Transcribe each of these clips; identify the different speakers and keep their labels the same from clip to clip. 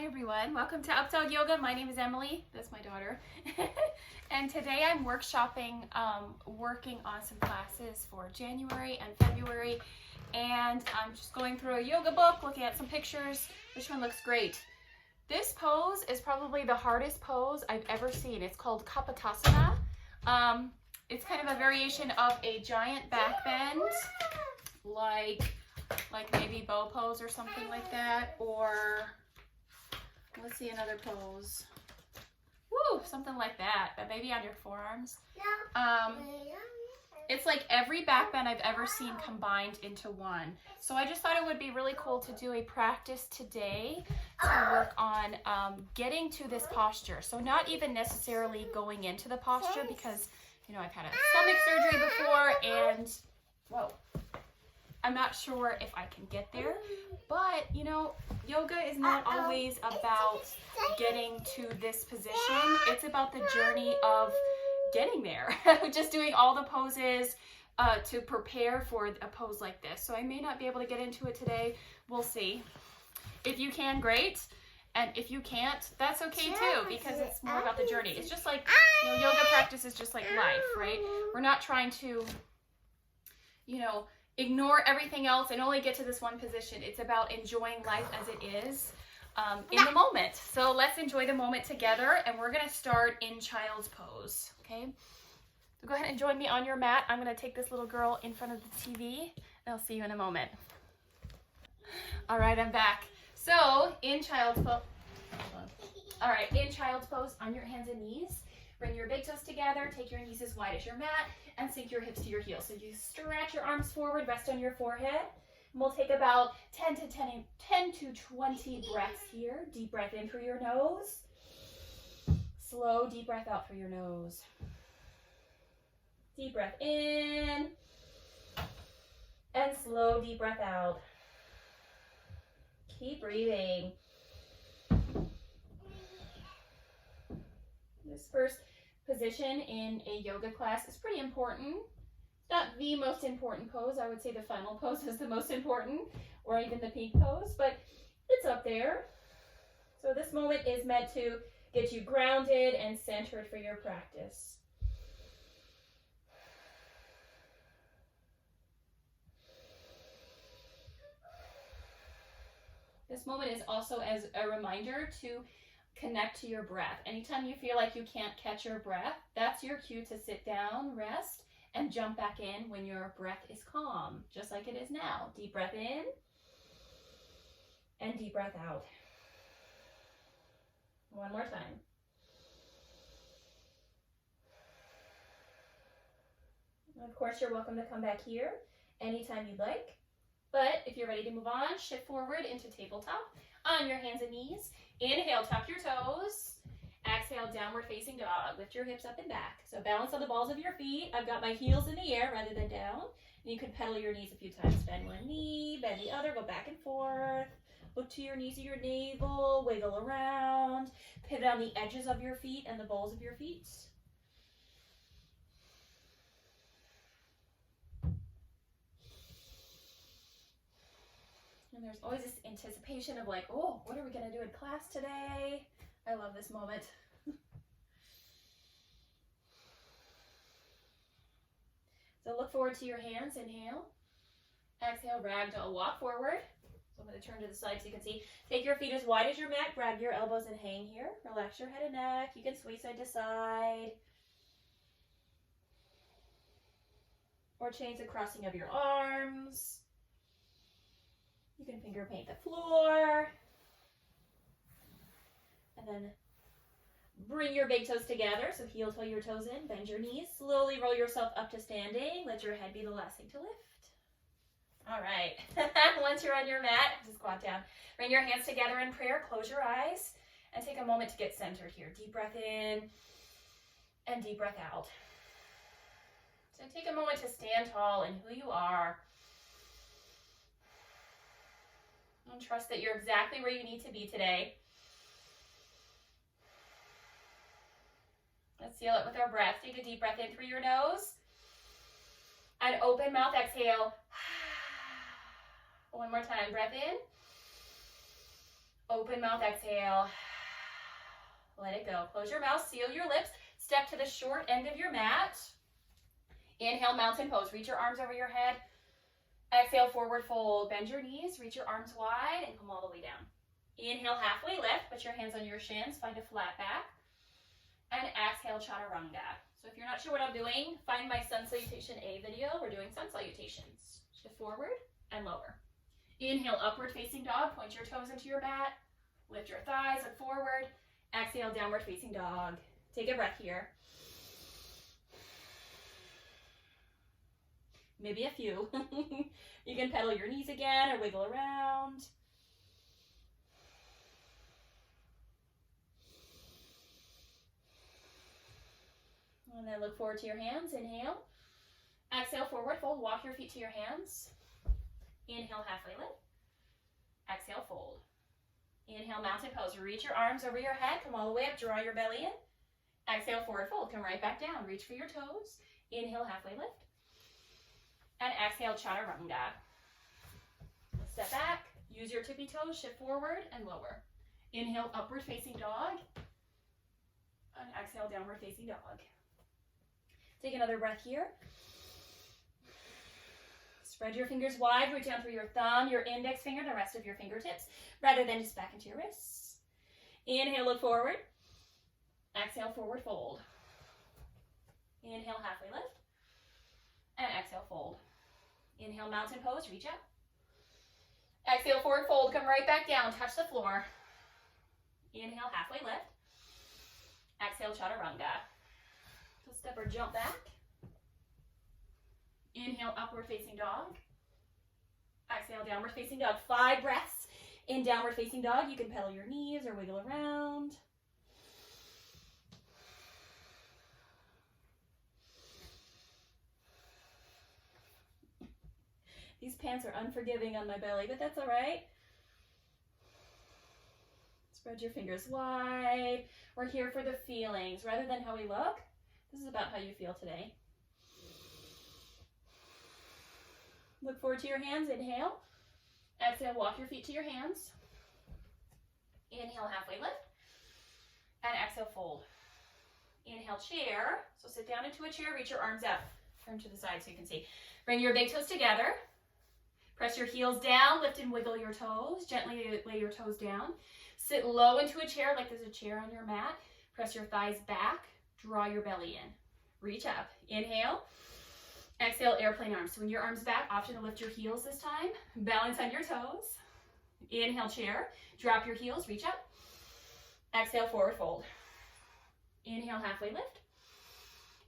Speaker 1: Hi everyone, welcome to Updawg Yoga. My name is Emily, that's my daughter. And today I'm workshopping, working on some classes for January and February. And I'm just going through a yoga book, looking at some pictures. Which one looks great? This pose is probably the hardest pose I've ever seen. It's called Kapotasana. It's kind of a variation of a giant back bend, like maybe bow pose or something like that, or let's see another pose. Woo, something like that, but maybe on your forearms. It's like every back bend I've ever seen combined into one. So I just thought it would be really cool to do a practice today to work on getting to this posture. So not even necessarily going into the posture because, you know, I've had a stomach surgery before and, whoa, I'm not sure if I can get there, but you know, yoga is not always about getting to this position. It's about the journey of getting there, just doing all the poses to prepare for a pose like this. So I may not be able to get into it today. We'll see. If you can, great. And if you can't, that's okay too, because it's more about the journey. It's just like, you know, yoga practice is just like life, right? We're not trying to, you know, ignore everything else and only get to this one position. It's about enjoying life as it is in the moment. So let's enjoy the moment together, and we're going to start in child's pose, okay? So go ahead and join me on your mat. I'm going to take this little girl in front of the TV, and I'll see you in a moment. All right, I'm back. So in child's pose, all right, in child's pose, on your hands and knees, bring your big toes together, take your knees as wide as your mat, and sink your hips to your heels. So you stretch your arms forward, rest on your forehead. And we'll take about 10 to 20 breaths here. Deep breath in through your nose. Slow, deep breath out through your nose. Deep breath in. And slow, deep breath out. Keep breathing. This first position in a yoga class is pretty important. It's not the most important pose. I would say the final pose is the most important, or even the peak pose, but it's up there. So this moment is meant to get you grounded and centered for your practice. This moment is also as a reminder to connect to your breath. Anytime you feel like you can't catch your breath, that's your cue to sit down, rest, and jump back in when your breath is calm, just like it is now. Deep breath in and deep breath out. One more time. And of course, you're welcome to come back here anytime you'd like. But if you're ready to move on, shift forward into tabletop on your hands and knees. Inhale, tuck your toes. Exhale, downward facing dog. Lift your hips up and back. So balance on the balls of your feet. I've got my heels in the air rather than down. And you can pedal your knees a few times. Bend one knee, bend the other, go back and forth. Look to your knees or your navel, wiggle around. Pivot on the edges of your feet and the balls of your feet. And there's always this anticipation of like, oh, what are we going to do in class today? I love this moment. So look forward to your hands. Inhale. Exhale, ragdoll. Walk forward. So I'm going to turn to the side so you can see. Take your feet as wide as your mat. Grab your elbows and hang here. Relax your head and neck. You can sway side to side. Or change the crossing of your arms. You can finger paint the floor. And then bring your big toes together. So heel toe your toes in. Bend your knees. Slowly roll yourself up to standing. Let your head be the last thing to lift. All right. Once you're on your mat, just squat down. Bring your hands together in prayer. Close your eyes. And take a moment to get centered here. Deep breath in. And deep breath out. So take a moment to stand tall in who you are. And trust that you're exactly where you need to be today. Let's seal it with our breath. Take a deep breath in through your nose. And open mouth, exhale. One more time. Breath in. Open mouth, exhale. Let it go. Close your mouth, seal your lips. Step to the short end of your mat. Inhale, mountain pose. Reach your arms over your head. Exhale, forward fold. Bend your knees, reach your arms wide, and come all the way down. Inhale, halfway lift. Put your hands on your shins. Find a flat back. And exhale, chaturanga. So if you're not sure what I'm doing, find my sun salutation A video. We're doing sun salutations. Shift forward and lower. Inhale, upward facing dog. Point your toes into your mat. Lift your thighs and forward. Exhale, downward facing dog. Take a breath here. Maybe a few. You can pedal your knees again or wiggle around. And then look forward to your hands. Inhale. Exhale, forward fold. Walk your feet to your hands. Inhale, halfway lift. Exhale, fold. Inhale, mountain pose. Reach your arms over your head. Come all the way up. Draw your belly in. Exhale, forward fold. Come right back down. Reach for your toes. Inhale, halfway lift. And exhale, chaturanga. Step back. Use your tippy toes. Shift forward and lower. Inhale, upward facing dog. And exhale, downward facing dog. Take another breath here. Spread your fingers wide. Reach down through your thumb, your index finger, the rest of your fingertips, rather than just back into your wrists. Inhale, look forward. Exhale, forward fold. Inhale, halfway lift. And exhale, fold. Inhale, mountain pose, reach up. Exhale, forward fold, come right back down, touch the floor. Inhale, halfway lift. Exhale, chaturanga. So step or jump back. Inhale, upward facing dog. Exhale, downward facing dog. 5 breaths in downward facing dog. You can pedal your knees or wiggle around. These pants are unforgiving on my belly, but that's all right. Spread your fingers wide. We're here for the feelings rather than how we look. This is about how you feel today. Look forward to your hands. Inhale. Exhale, walk your feet to your hands. Inhale, halfway lift. And exhale, fold. Inhale, chair. So sit down into a chair, reach your arms up. Turn to the side so you can see. Bring your big toes together. Press your heels down, lift and wiggle your toes. Gently lay your toes down. Sit low into a chair like there's a chair on your mat. Press your thighs back. Draw your belly in. Reach up. Inhale. Exhale, airplane arms. So when your arms back, option to lift your heels this time. Balance on your toes. Inhale, chair. Drop your heels, reach up. Exhale, forward fold. Inhale, halfway lift.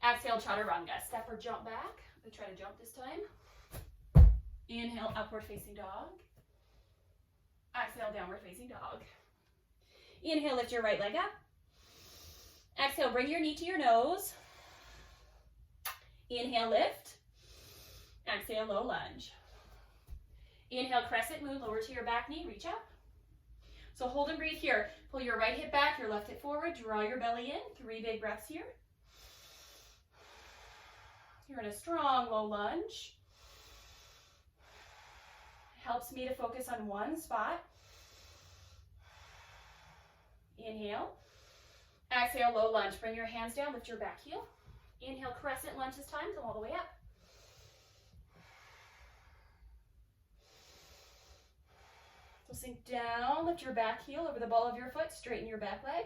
Speaker 1: Exhale, chaturanga. Step or jump back. I'm going to try to jump this time. Inhale, upward facing dog. Exhale, downward facing dog. Inhale, lift your right leg up. Exhale, bring your knee to your nose. Inhale, lift. Exhale, low lunge. Inhale, crescent moon, lower to your back knee, reach up. So hold and breathe here. Pull your right hip back, your left hip forward, draw your belly in. 3 big breaths here. You're in a strong low lunge. Helps me to focus on one spot. Inhale. Exhale, low lunge. Bring your hands down, lift your back heel. Inhale, crescent lunge this time, come all the way up. So sink down, lift your back heel over the ball of your foot, straighten your back leg.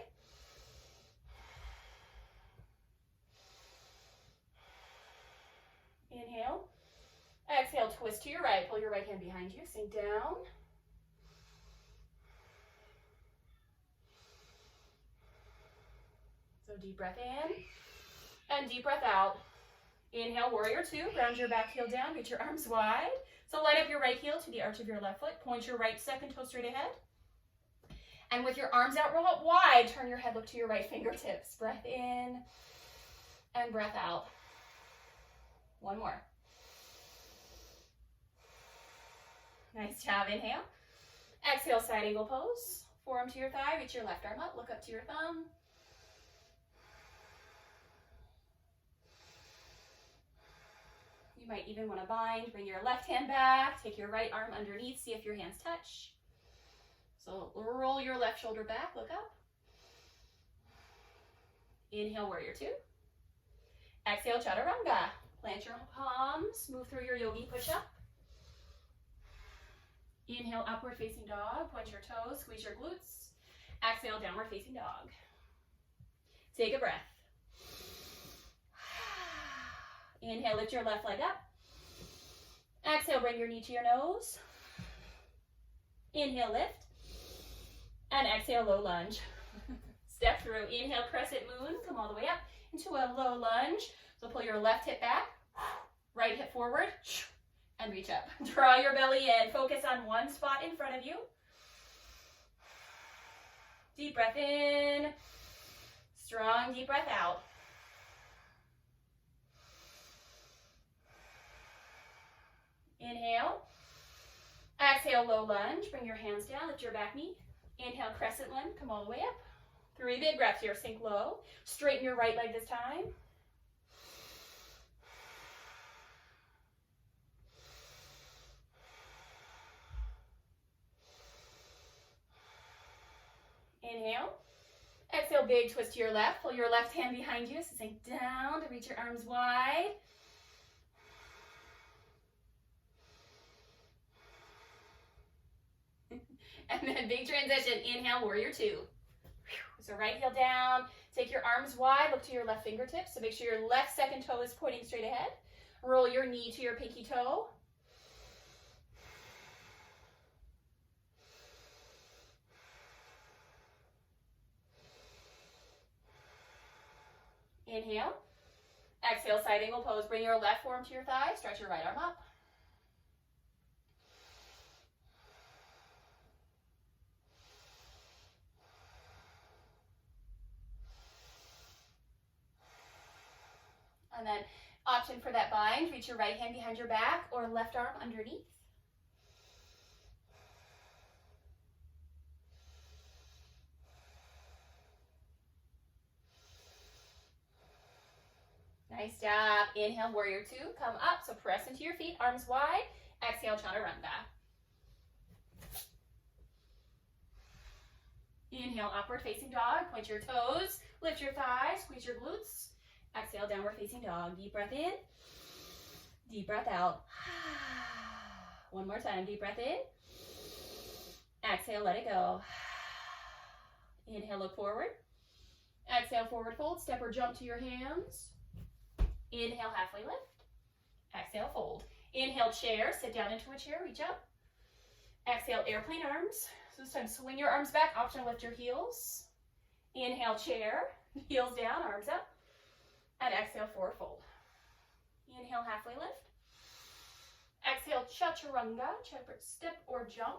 Speaker 1: Inhale. Exhale, twist to your right, pull your right hand behind you, sink down. So deep breath in and deep breath out. Inhale, warrior 2, ground your back heel down, get your arms wide. So light up your right heel to the arch of your left foot, point your right second toe straight ahead. And with your arms out wide, turn your head, look to your right fingertips. Breath in and breath out. One more. Nice job, inhale. Exhale, side angle pose. Forearm to your thigh, reach your left arm up, look up to your thumb. You might even want to bind, bring your left hand back, take your right arm underneath, see if your hands touch. So roll your left shoulder back, look up. Inhale, warrior two. Exhale, chaturanga. Plant your palms, move through your yogi push-up. Inhale, upward facing dog, point your toes, squeeze your glutes. Exhale, downward facing dog. Take a breath. Inhale, lift your left leg up. Exhale, bring your knee to your nose. Inhale, lift. And exhale, low lunge. Step through. Inhale, crescent moon. Come all the way up into a low lunge. So pull your left hip back, right hip forward, and reach up. Draw your belly in. Focus on one spot in front of you. Deep breath in. Strong deep breath out. Inhale. Exhale, low lunge. Bring your hands down. Lift your back knee. Inhale, crescent lunge. Come all the way up. 3 big breaths here. Sink low. Straighten your right leg this time. Inhale. Exhale, big twist to your left. Pull your left hand behind you. So sink down to reach your arms wide. And then big transition. Inhale, warrior two. So right heel down. Take your arms wide. Look to your left fingertips. So make sure your left second toe is pointing straight ahead. Roll your knee to your pinky toe. Inhale. Exhale, side angle pose. Bring your left forearm to your thigh. Stretch your right arm up. And then option for that bind, reach your right hand behind your back or left arm underneath. Nice job. Inhale, warrior two. Come up. So press into your feet, arms wide. Exhale, chaturanga. Inhale, upward facing dog. Point your toes. Lift your thighs. Squeeze your glutes. Exhale, downward facing dog. Deep breath in. Deep breath out. One more time. Deep breath in. Exhale, let it go. Inhale, look forward. Exhale, forward fold. Step or jump to your hands. Inhale, halfway lift. Exhale, fold. Inhale, chair. Sit down into a chair. Reach up. Exhale, airplane arms. So this time, swing your arms back. Option, lift your heels. Inhale, chair. Heels down, arms up. And exhale, forward fold. Inhale, halfway lift. Exhale, chaturanga. Step or jump.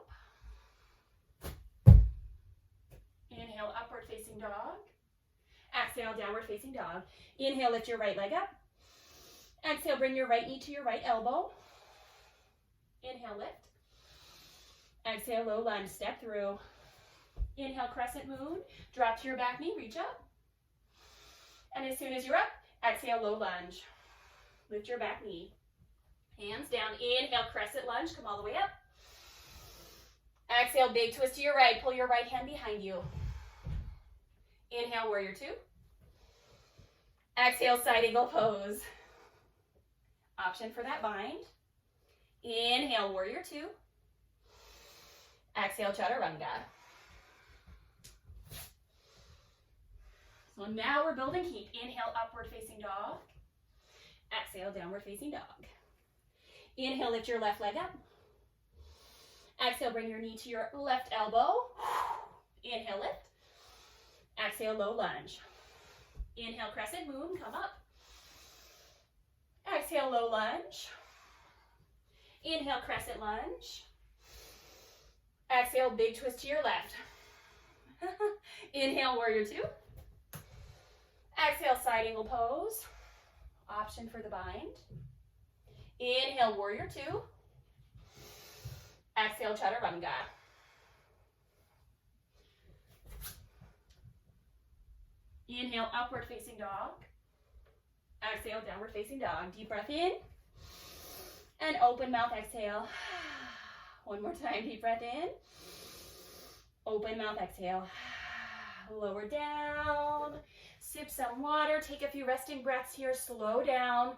Speaker 1: Inhale, upward facing dog. Exhale, downward facing dog. Inhale, lift your right leg up. Exhale, bring your right knee to your right elbow. Inhale, lift. Exhale, low lunge, step through. Inhale, crescent moon. Drop to your back knee, reach up. And as soon as you're up, exhale, low lunge. Lift your back knee. Hands down. Inhale, crescent lunge. Come all the way up. Exhale, big twist to your right. Pull your right hand behind you. Inhale, warrior two. Exhale, side angle pose. Option for that bind. Inhale, warrior two. Exhale, chaturanga. So now we're building heat. Inhale, upward facing dog. Exhale, downward facing dog. Inhale, lift your left leg up. Exhale, bring your knee to your left elbow. Inhale, lift. Exhale, low lunge. Inhale, crescent moon, come up. Exhale, low lunge. Inhale, crescent lunge. Exhale, big twist to your left. Inhale, warrior two. Exhale, side angle pose. Option for the bind. Inhale, warrior two. Exhale, chaturanga. Inhale, upward facing dog. Exhale, downward facing dog. Deep breath in. And open mouth, exhale. One more time, deep breath in. Open mouth, exhale. Lower down. Sip some water. Take a few resting breaths here. Slow down.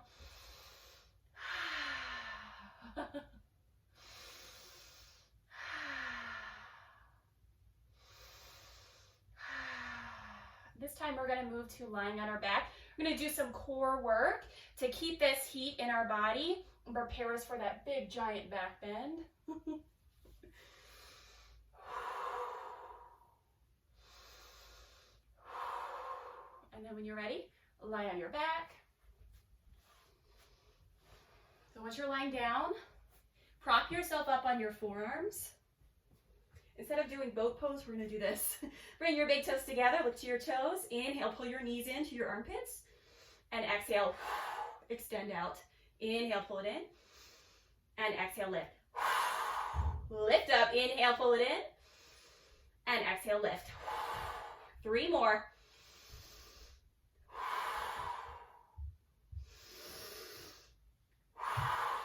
Speaker 1: This time we're going to move to lying on our back. We're going to do some core work to keep this heat in our body and prepare us for that big giant back bend. And then when you're ready, lie on your back. So once you're lying down, prop yourself up on your forearms. Instead of doing boat pose, we're going to do this. Bring your big toes together, look to your toes. Inhale, pull your knees into your armpits. And exhale, extend out. Inhale, pull it in. And exhale, lift. Lift up, inhale, pull it in. And exhale, lift. 3 more.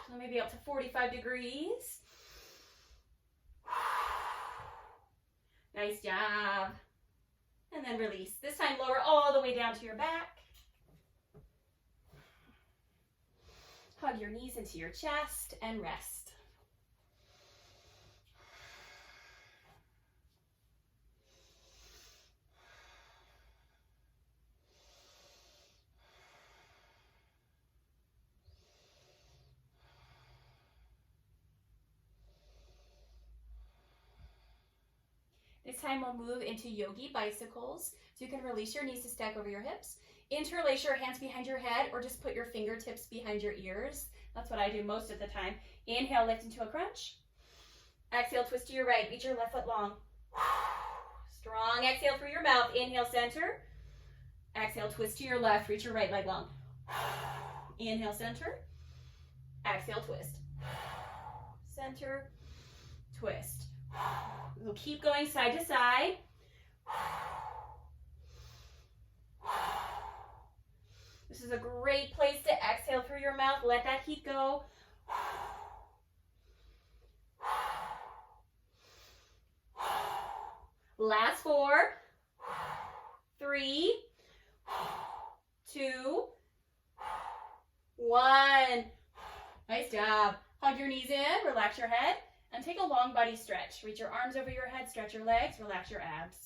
Speaker 1: So maybe up to 45 degrees. Nice job. And then release. This time lower all the way down to your back. Hug your knees into your chest and rest. This time we'll move into yogi bicycles. So you can release your knees to stack over your hips. Interlace your hands behind your head or just put your fingertips behind your ears. That's what I do most of the time. Inhale, lift into a crunch. Exhale, twist to your right. Reach your left foot long. Strong exhale through your mouth. Inhale, center. Exhale, twist to your left. Reach your right leg long. Inhale, center. Exhale, twist. Center, twist. We'll keep going side to side. This is a great place to exhale through your mouth. Let that heat go. Last 4, 3, 2, 1. Nice job. Hug your knees in, relax your head, and take a long body stretch. Reach your arms over your head, stretch your legs, relax your abs.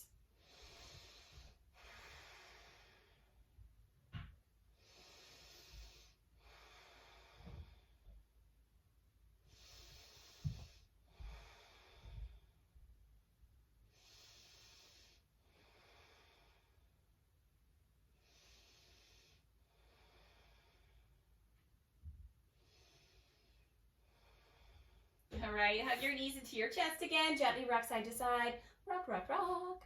Speaker 1: All right, hug your knees into your chest again. Gently rock side to side. Rock, rock, rock.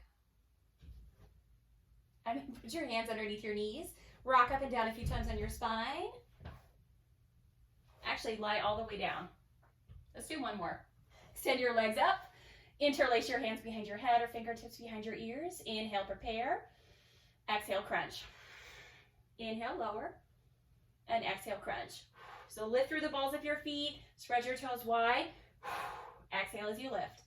Speaker 1: And then put your hands underneath your knees. Rock up and down a few times on your spine. Actually, lie all the way down. Let's do one more. Extend your legs up. Interlace your hands behind your head or fingertips behind your ears. Inhale, prepare. Exhale, crunch. Inhale, lower. And exhale, crunch. So lift through the balls of your feet. Spread your toes wide. Exhale as you lift.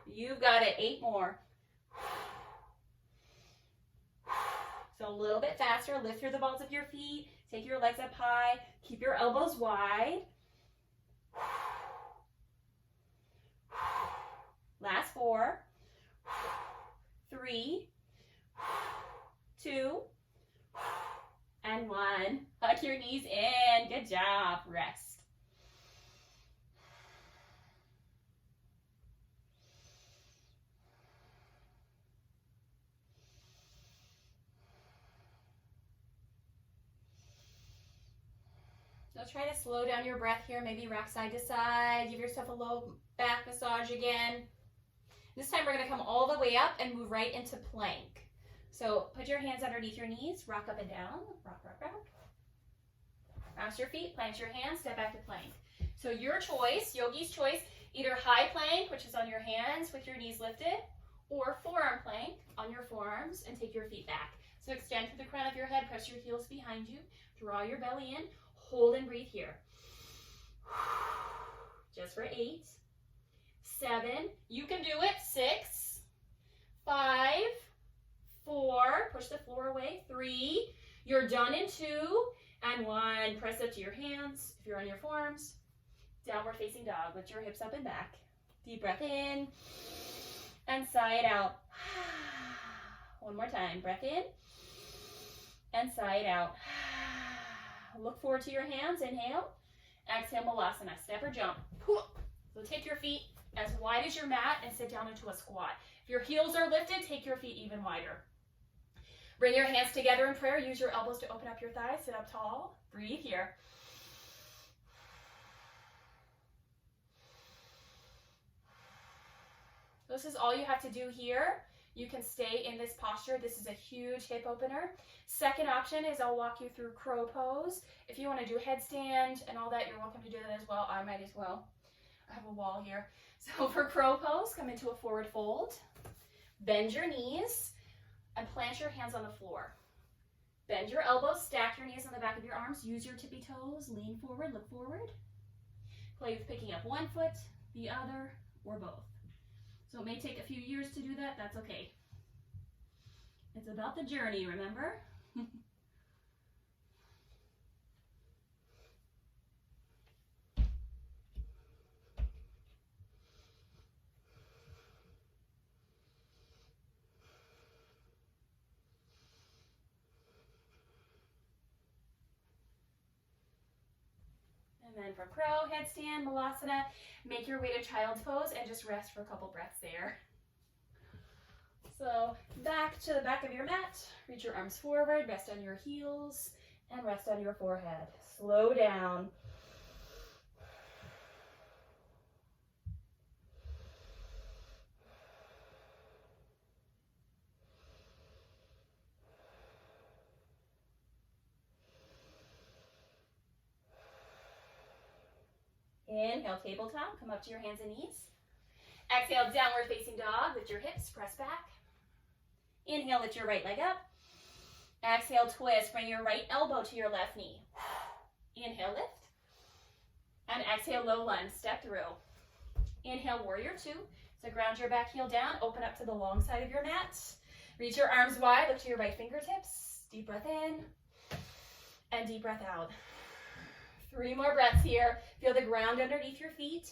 Speaker 1: You've got it. 8 more. So a little bit faster. Lift through the balls of your feet. Take your legs up high. Keep your elbows wide. Last 4, 3, 2, and 1. Hug your knees in. Good job. Rest. So try to slow down your breath here. Maybe rock side to side. Give yourself a low back massage again. This time we're going to come all the way up and move right into plank. So put your hands underneath your knees, rock up and down, rock, rock, rock. Bounce your feet, plant your hands, step back to plank. So your choice, yogi's choice, either high plank, which is on your hands with your knees lifted, or forearm plank on your forearms and take your feet back. So extend through the crown of your head, press your heels behind you, draw your belly in, hold and breathe here. Just for 8, 7, you can do it, 6, 5, 4, push the floor away, 3, you're done in 2, and 1, press up to your hands if you're on your forearms. Downward facing dog, lift your hips up and back. Deep breath in, and sigh it out. One more time, breath in, and sigh it out. Look forward to your hands, inhale. Exhale, Malasana, step or jump. So take your feet as wide as your mat and sit down into a squat. If your heels are lifted, take your feet even wider. Bring your hands together in prayer. Use your elbows to open up your thighs. Sit up tall. Breathe here. This is all you have to do here. You can stay in this posture. This is a huge hip opener. Second option is I'll walk you through crow pose. If you want to do headstand and all that, you're welcome to do that as well. I might as well. I have a wall here. So for crow pose, come into a forward fold. Bend your knees and plant your hands on the floor. Bend your elbows, stack your knees on the back of your arms. Use your tippy toes, lean forward, look forward. Play with picking up one foot, the other, or both. So it may take a few years to do that, that's okay. It's about the journey, remember? And then for crow, headstand, Malasana, make your way to child's pose and just rest for a couple breaths there. So back to the back of your mat, reach your arms forward, rest on your heels, and rest on your forehead. Slow down. Inhale, tabletop, come up to your hands and knees. Exhale, downward facing dog, lift your hips, press back. Inhale, lift your right leg up. Exhale, twist, bring your right elbow to your left knee. Inhale, lift. And exhale, low lunge, step through. Inhale, warrior 2. So ground your back heel down, open up to the long side of your mat. Reach your arms wide, look to your right fingertips. Deep breath in, and deep breath out. 3 more breaths here. Feel the ground underneath your feet.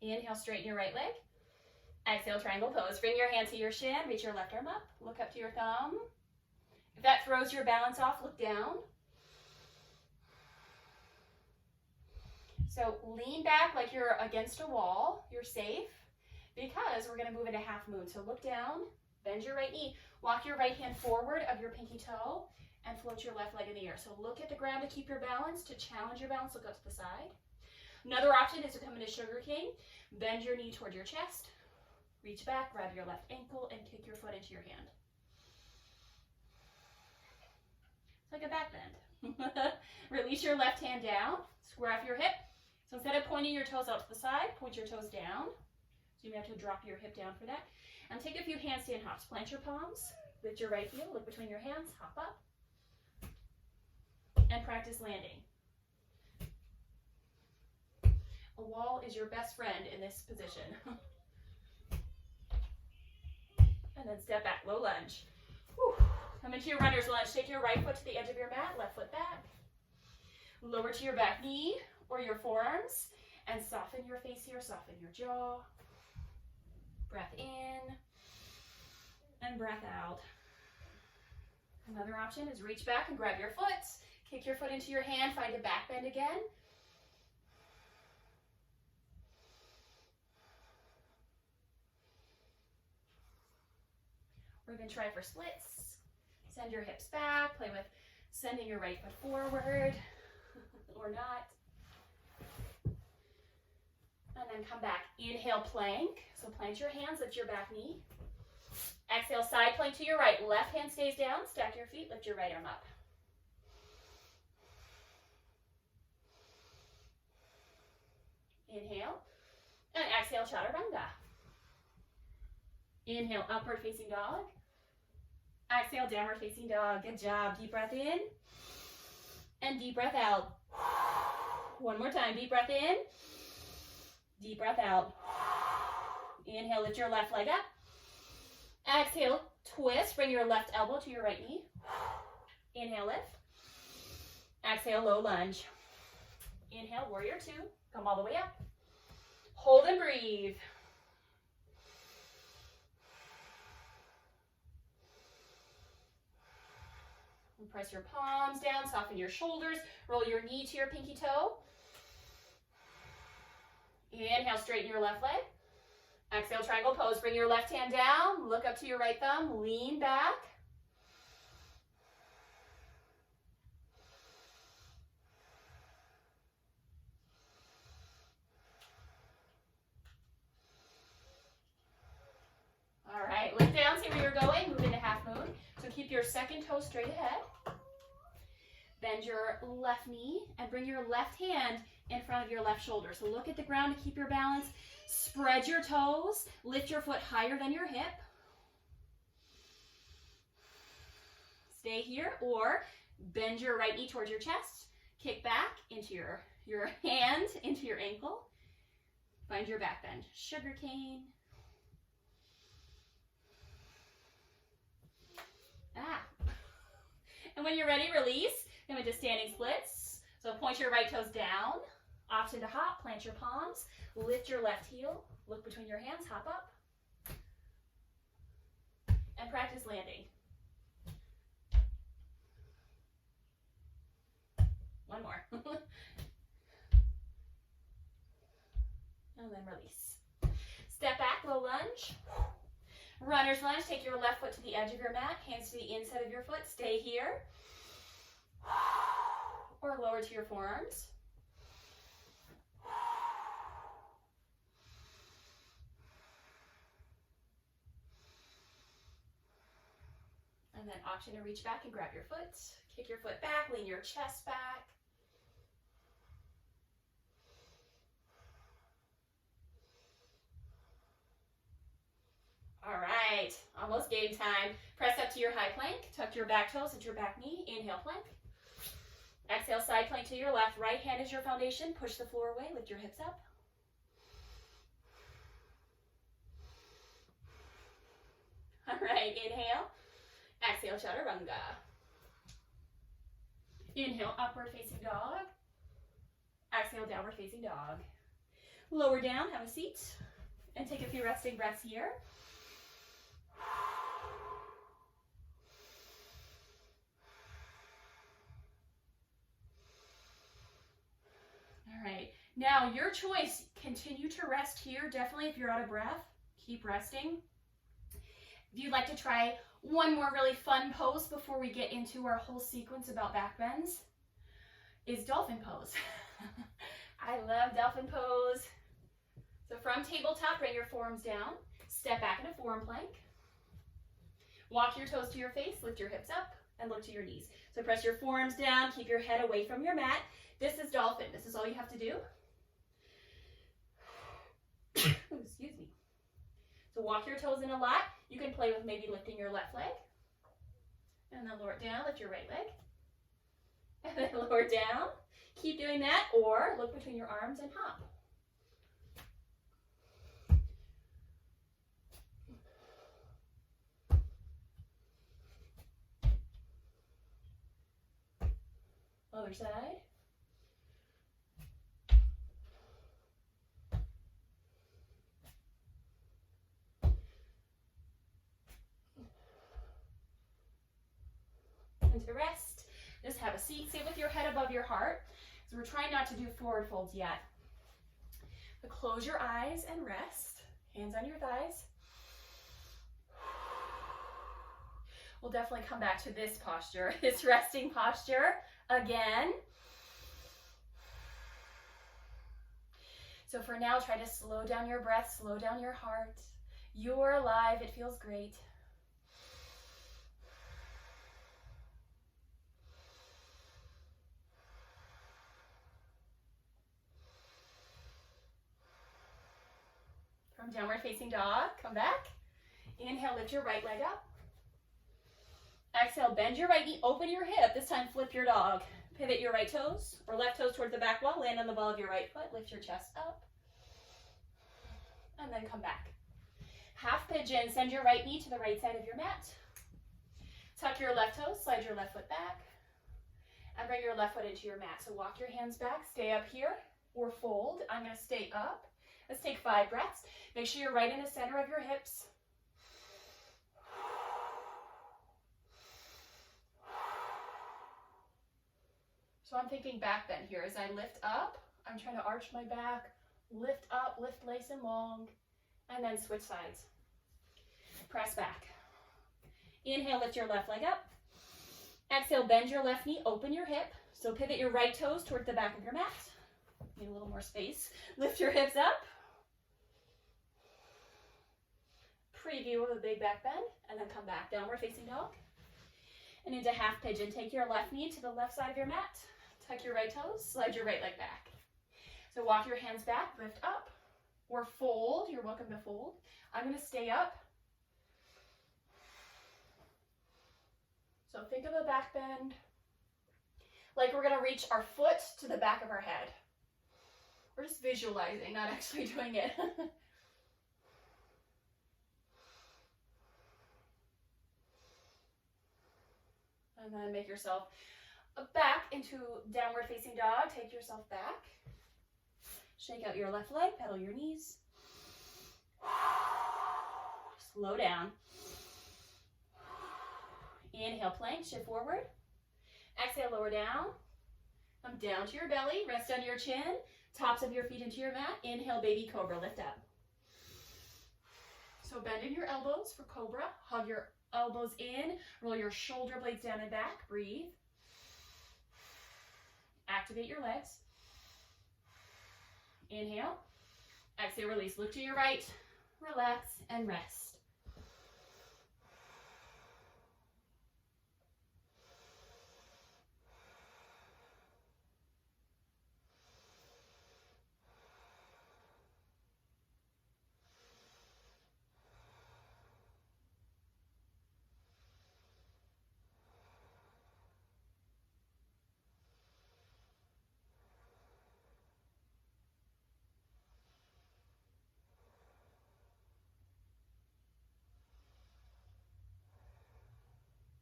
Speaker 1: Inhale, straighten your right leg. Exhale, triangle pose. Bring your hand to your shin, reach your left arm up, look up to your thumb. If that throws your balance off, look down. So lean back like you're against a wall. You're safe because we're going to move into half moon. So look down, bend your right knee, walk your right hand forward of your pinky toe, and float your left leg in the air. So look at the ground to keep your balance. To challenge your balance, look up to the side. Another option is to come into Sugar King. Bend your knee toward your chest. Reach back, grab your left ankle, and kick your foot into your hand. It's like a back bend. Release your left hand down. Square off your hip. So instead of pointing your toes out to the side, point your toes down. So you may have to drop your hip down for that. And take a few handstand hops. Plant your palms. Lift your right heel. Look between your hands. Hop up. And practice landing. A wall is your best friend in this position. And then step back, low lunge. Whew. Come into your runner's lunge. Take your right foot to the edge of your mat, left foot back. Lower to your back knee or your forearms and soften your face here, soften your jaw. Breath in and breath out. Another option is reach back and grab your foot. Kick your foot into your hand, find a back bend again. We're going to try for splits. Send your hips back. Play with sending your right foot forward or not. And then come back. Inhale, plank. So plant your hands, lift your back knee. Exhale, side plank to your right. Left hand stays down. Stack your feet, lift your right arm up. Inhale. And exhale, chaturanga. Inhale, upward facing dog. Exhale, downward facing dog. Good job. Deep breath in and deep breath out. One more time. Deep breath in, deep breath out. Inhale, lift your left leg up. Exhale, twist. Bring your left elbow to your right knee. Inhale, lift. Exhale, low lunge. Inhale, warrior two. Come all the way up. Hold and breathe. And press your palms down, soften your shoulders, roll your knee to your pinky toe. Inhale, straighten your left leg. Exhale, triangle pose. Bring your left hand down, look up to your right thumb, lean back. All right, look down, see where you're going, move into half moon. So keep your second toe straight ahead. Bend your left knee and bring your left hand in front of your left shoulder. So look at the ground to keep your balance. Spread your toes, lift your foot higher than your hip. Stay here, or bend your right knee towards your chest. Kick back into your hand, into your ankle. Find your back bend. Sugar cane. And when you're ready, release. Come into standing splits. So point your right toes down, option to hop, plant your palms, lift your left heel, look between your hands, hop up, and practice landing. One more. And then release. Step back, low lunge. Runner's lunge, take your left foot to the edge of your mat, hands to the inside of your foot, stay here. Or lower to your forearms. And then option to reach back and grab your foot. Kick your foot back, lean your chest back. All right, almost game time. Press up to your high plank, tuck your back toes into your back knee, inhale plank. Exhale, side plank to your left. Right hand is your foundation. Push the floor away. Lift your hips up. All right, inhale. Exhale, chaturanga. Inhale, upward facing dog. Exhale, downward facing dog. Lower down, have a seat. And take a few resting breaths here. All right, now your choice, continue to rest here. Definitely if you're out of breath, keep resting. If you'd like to try one more really fun pose before we get into our whole sequence about back bends, is Dolphin Pose. I love Dolphin Pose. So from tabletop, bring your forearms down, step back into forearm plank. Walk your toes to your face, lift your hips up, and look to your knees. So press your forearms down, keep your head away from your mat. This is dolphin. This is all you have to do. Excuse me. So walk your toes in a lot. You can play with maybe lifting your left leg. And then lower it down, lift your right leg. And then lower it down. Keep doing that, or look between your arms and hop. Other side. And to rest, just have a seat. Sit with your head above your heart. So we're trying not to do forward folds yet. But close your eyes and rest. Hands on your thighs. We'll definitely come back to this posture, this resting posture again. So for now, try to slow down your breath, slow down your heart. You're alive, it feels great. From downward facing dog, come back. Inhale, lift your right leg up. Exhale, bend your right knee, open your hip. This time, flip your dog. Pivot your right toes or left toes towards the back wall. Land on the ball of your right foot. Lift your chest up. And then come back. Half pigeon. Send your right knee to the right side of your mat. Tuck your left toes. Slide your left foot back. And bring your left foot into your mat. So walk your hands back. Stay up here or fold. I'm going to stay up. Let's take 5 breaths. Make sure you're right in the center of your hips. So I'm thinking back bend here. As I lift up, I'm trying to arch my back, lift up, lift nice and long, and then switch sides. Press back. Inhale, lift your left leg up. Exhale, bend your left knee, open your hip. So pivot your right toes toward the back of your mat. Need a little more space. Lift your hips up. Preview of a big back bend, and then come back. Downward facing dog. And into half pigeon. Take your left knee to the left side of your mat. Tuck your right toes, slide your right leg back. So walk your hands back, lift up, or fold. You're welcome to fold. I'm going to stay up. So think of a back bend like we're going to reach our foot to the back of our head. We're just visualizing, not actually doing it. And then make yourself back into downward facing dog. Take yourself back. Shake out your left leg, pedal your knees. Slow down. Inhale, plank, shift forward. Exhale, lower down. Come down to your belly, rest on your chin. Tops of your feet into your mat. Inhale, baby cobra, lift up. So bend in your elbows for cobra. Hug your elbows in, roll your shoulder blades down and back, breathe. Activate your legs. Inhale, exhale, release. Look to your right, relax, and rest.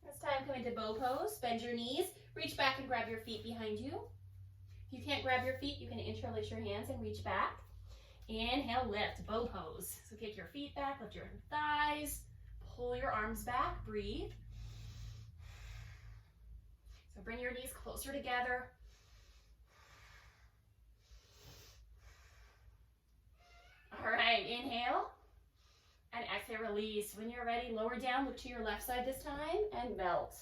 Speaker 1: This time, come into bow pose. Bend your knees. Reach back and grab your feet behind you. If you can't grab your feet, you can interlace your hands and reach back. Inhale, lift, bow pose. So kick your feet back, lift your thighs, pull your arms back, breathe. So bring your knees closer together. All right, inhale. And exhale, release. When you're ready, lower down, look to your left side this time, and melt.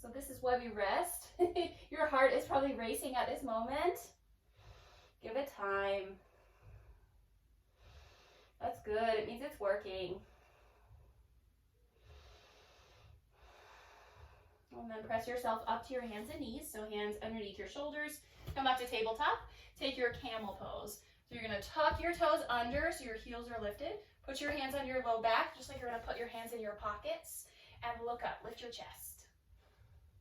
Speaker 1: So this is why we rest. Your heart is probably racing at this moment. Give it time. That's good. It means it's working. And then press yourself up to your hands and knees. So hands underneath your shoulders. Come up to tabletop. Take your camel pose. So you're going to tuck your toes under so your heels are lifted. Put your hands on your low back, just like you're going to put your hands in your pockets. And look up. Lift your chest.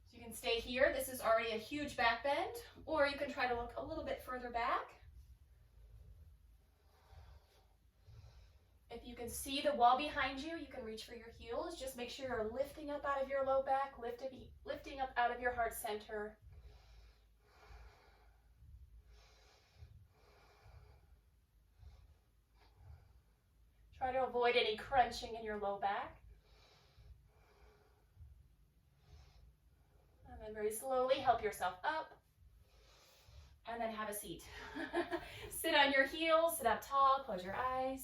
Speaker 1: So you can stay here. This is already a huge back bend. Or you can try to look a little bit further back. If you can see the wall behind you, you can reach for your heels. Just make sure you're lifting up out of your low back, lifting up out of your heart center. Try to avoid any crunching in your low back. And then very slowly help yourself up. And then have a seat. Sit on your heels, sit up tall, close your eyes.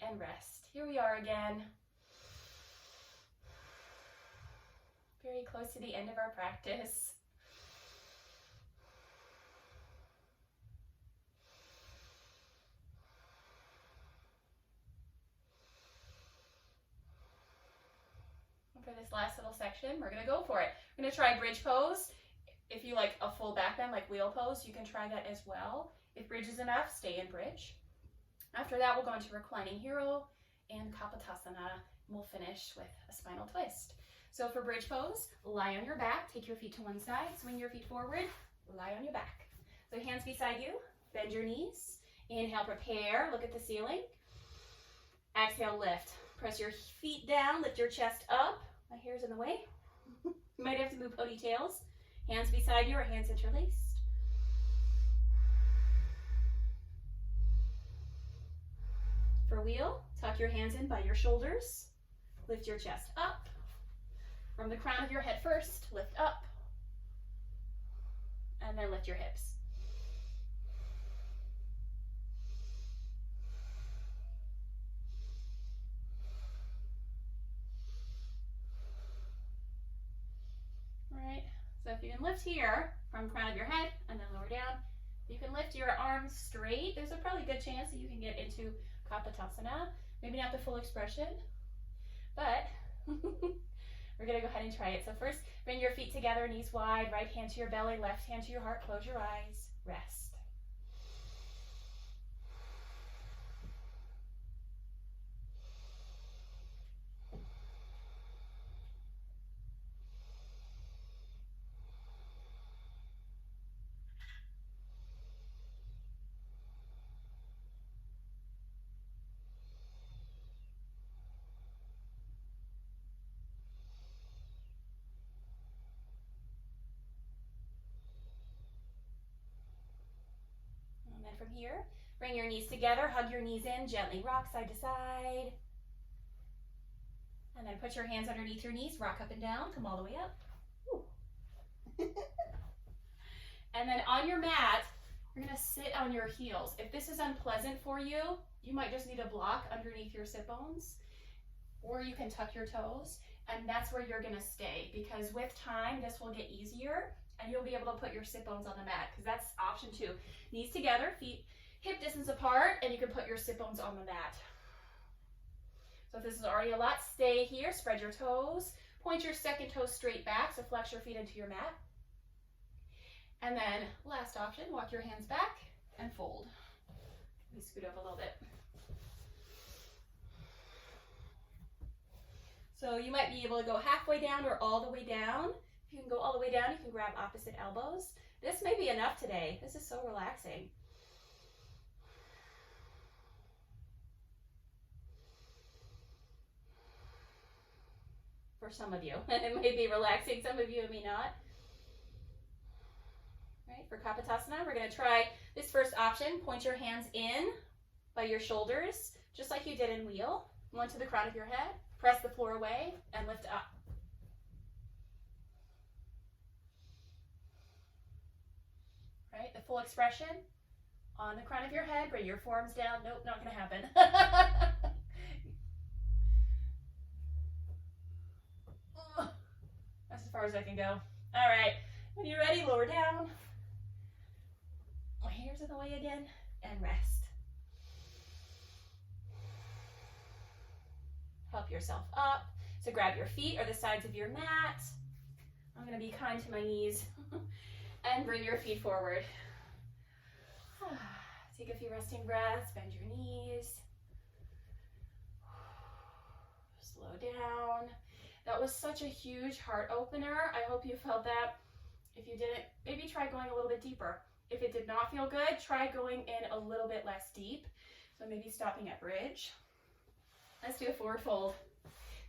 Speaker 1: And rest. Here we are again. Very close to the end of our practice. For this last little section, we're going to go for it. We're going to try bridge pose. If you like a full back bend, like wheel pose, you can try that as well. If bridge is enough, stay in bridge. After that, we'll go into reclining hero and Kapotasana, and we'll finish with a spinal twist. So for bridge pose, lie on your back, take your feet to one side, swing your feet forward, lie on your back. So hands beside you, bend your knees. Inhale, prepare, look at the ceiling. Exhale, lift. Press your feet down, lift your chest up. My hair's in the way. You might have to move ponytails. Hands beside you or hands interlaced. For wheel, tuck your hands in by your shoulders. Lift your chest up. From the crown of your head first, lift up. And then lift your hips. So if you can lift here from the crown of your head and then lower down, you can lift your arms straight. There's a probably good chance that you can get into Kapatasana. Maybe not the full expression, but we're going to go ahead and try it. So first, bring your feet together, knees wide, right hand to your belly, left hand to your heart. Close your eyes, rest. From here, bring your knees together, hug your knees in, gently rock side to side. And then put your hands underneath your knees, rock up and down, come all the way up. And then on your mat, you're gonna sit on your heels. If this is unpleasant for you, you might just need a block underneath your sit bones, or you can tuck your toes, and that's where you're gonna stay, because with time, this will get easier. And you'll be able to put your sit bones on the mat, because that's option 2. Knees together, feet hip distance apart, and you can put your sit bones on the mat. So if this is already a lot, stay here, spread your toes, point your second toe straight back, so flex your feet into your mat. And then last option, walk your hands back and fold. Let me scoot up a little bit. So you might be able to go halfway down or all the way down. If you can go all the way down, you can grab opposite elbows. This may be enough today. This is so relaxing. For some of you, it may be relaxing. Some of you, it may not. Right, for Kapatasana, we're going to try this first option. Point your hands in by your shoulders, just like you did in wheel. One to the crown of your head. Press the floor away and lift up. Right, the full expression on the crown of your head. Bring your forearms down. Nope, not going to happen. That's as far as I can go. All right, when you're ready, lower down. My hair's in the way again, and rest. Help yourself up. So grab your feet or the sides of your mat. I'm going to be kind to my knees. And bring your feet forward. Take a few resting breaths, bend your knees. Slow down. That was such a huge heart opener. I hope you felt that. If you didn't, maybe try going a little bit deeper. If it did not feel good, try going in a little bit less deep. So maybe stopping at bridge. Let's do a forward fold.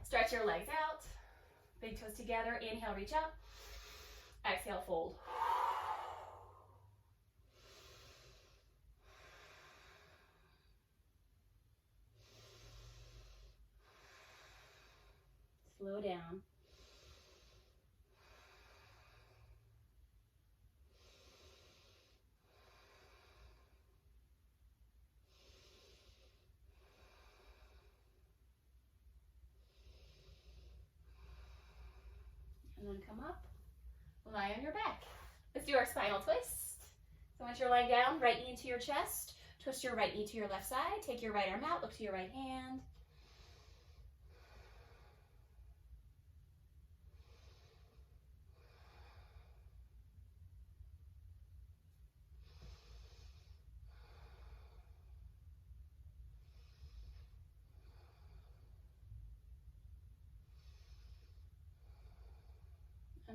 Speaker 1: Stretch your legs out. Big toes together. Inhale, reach up. Exhale, fold. Slow down. And then come up, lie on your back. Let's do our spinal twist. So once you're lying down, right knee into your chest, twist your right knee to your left side, take your right arm out, look to your right hand.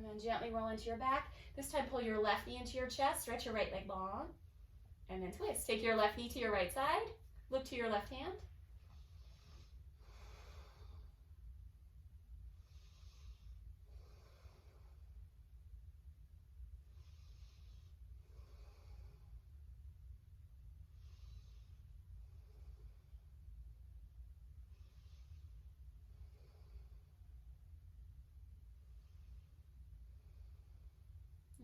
Speaker 1: then gently roll into your back. This time pull your left knee into your chest, stretch your right leg long, and then twist. Take your left knee to your right side, look to your left hand.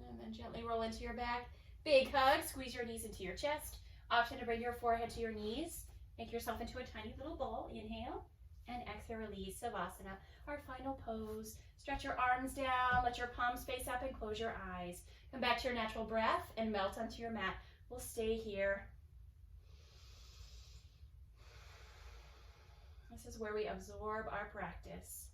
Speaker 1: And then gently roll into your back. Big hug, squeeze your knees into your chest. Option to bring your forehead to your knees. Make yourself into a tiny little ball. Inhale, and exhale, release, Savasana. Our final pose. Stretch your arms down, let your palms face up and close your eyes. Come back to your natural breath and melt onto your mat. We'll stay here. This is where we absorb our practice.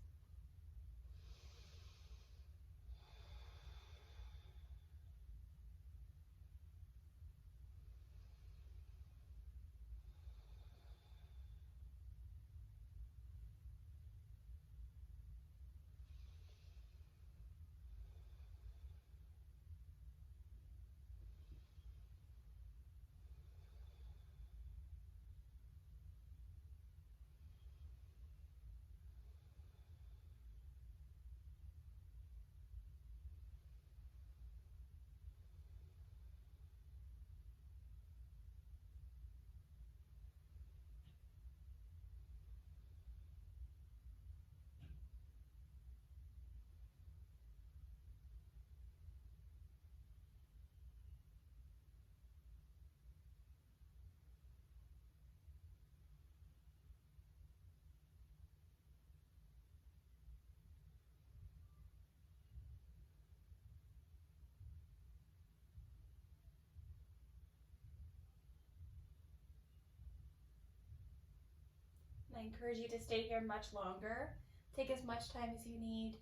Speaker 1: I encourage you to stay here much longer. Take as much time as you need.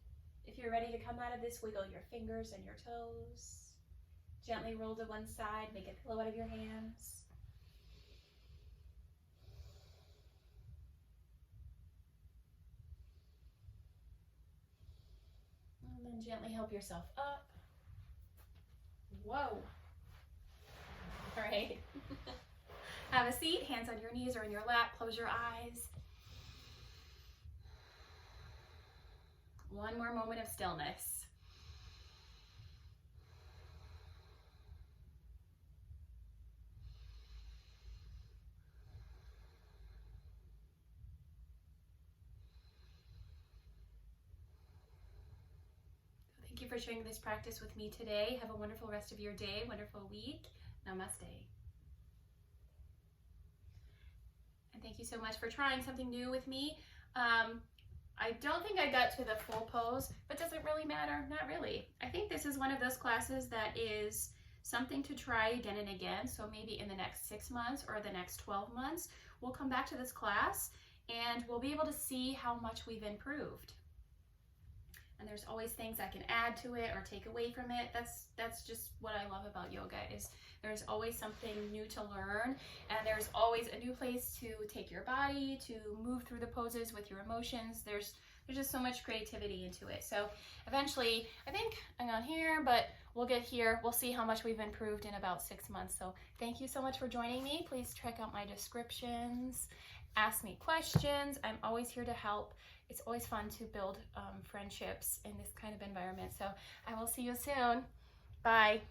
Speaker 1: If you're ready to come out of this, wiggle your fingers and your toes. Gently roll to one side, make a pillow out of your hands. And then gently help yourself up. Whoa. All right. Have a seat, hands on your knees or in your lap, close your eyes. One more moment of stillness. Thank you for sharing this practice with me today. Have a wonderful rest of your day, wonderful week. Namaste. And thank you so much for trying something new with me. I don't think I got to the full pose, but does it really matter? Not really. I think this is one of those classes that is something to try again and again. So maybe in the next 6 months or the next 12 months, we'll come back to this class and we'll be able to see how much we've improved. And there's always things I can add to it or take away from it. That's just what I love about yoga, is there's always something new to learn, and there's always a new place to take your body, to move through the poses with your emotions. There's just so much creativity into it. So eventually, I think I'm on here, but we'll get here. We'll see how much we've improved in about 6 months. So thank you so much for joining me. Please check out my descriptions. Ask me questions. I'm always here to help. It's always fun to build friendships in this kind of environment. So I will see you soon. Bye.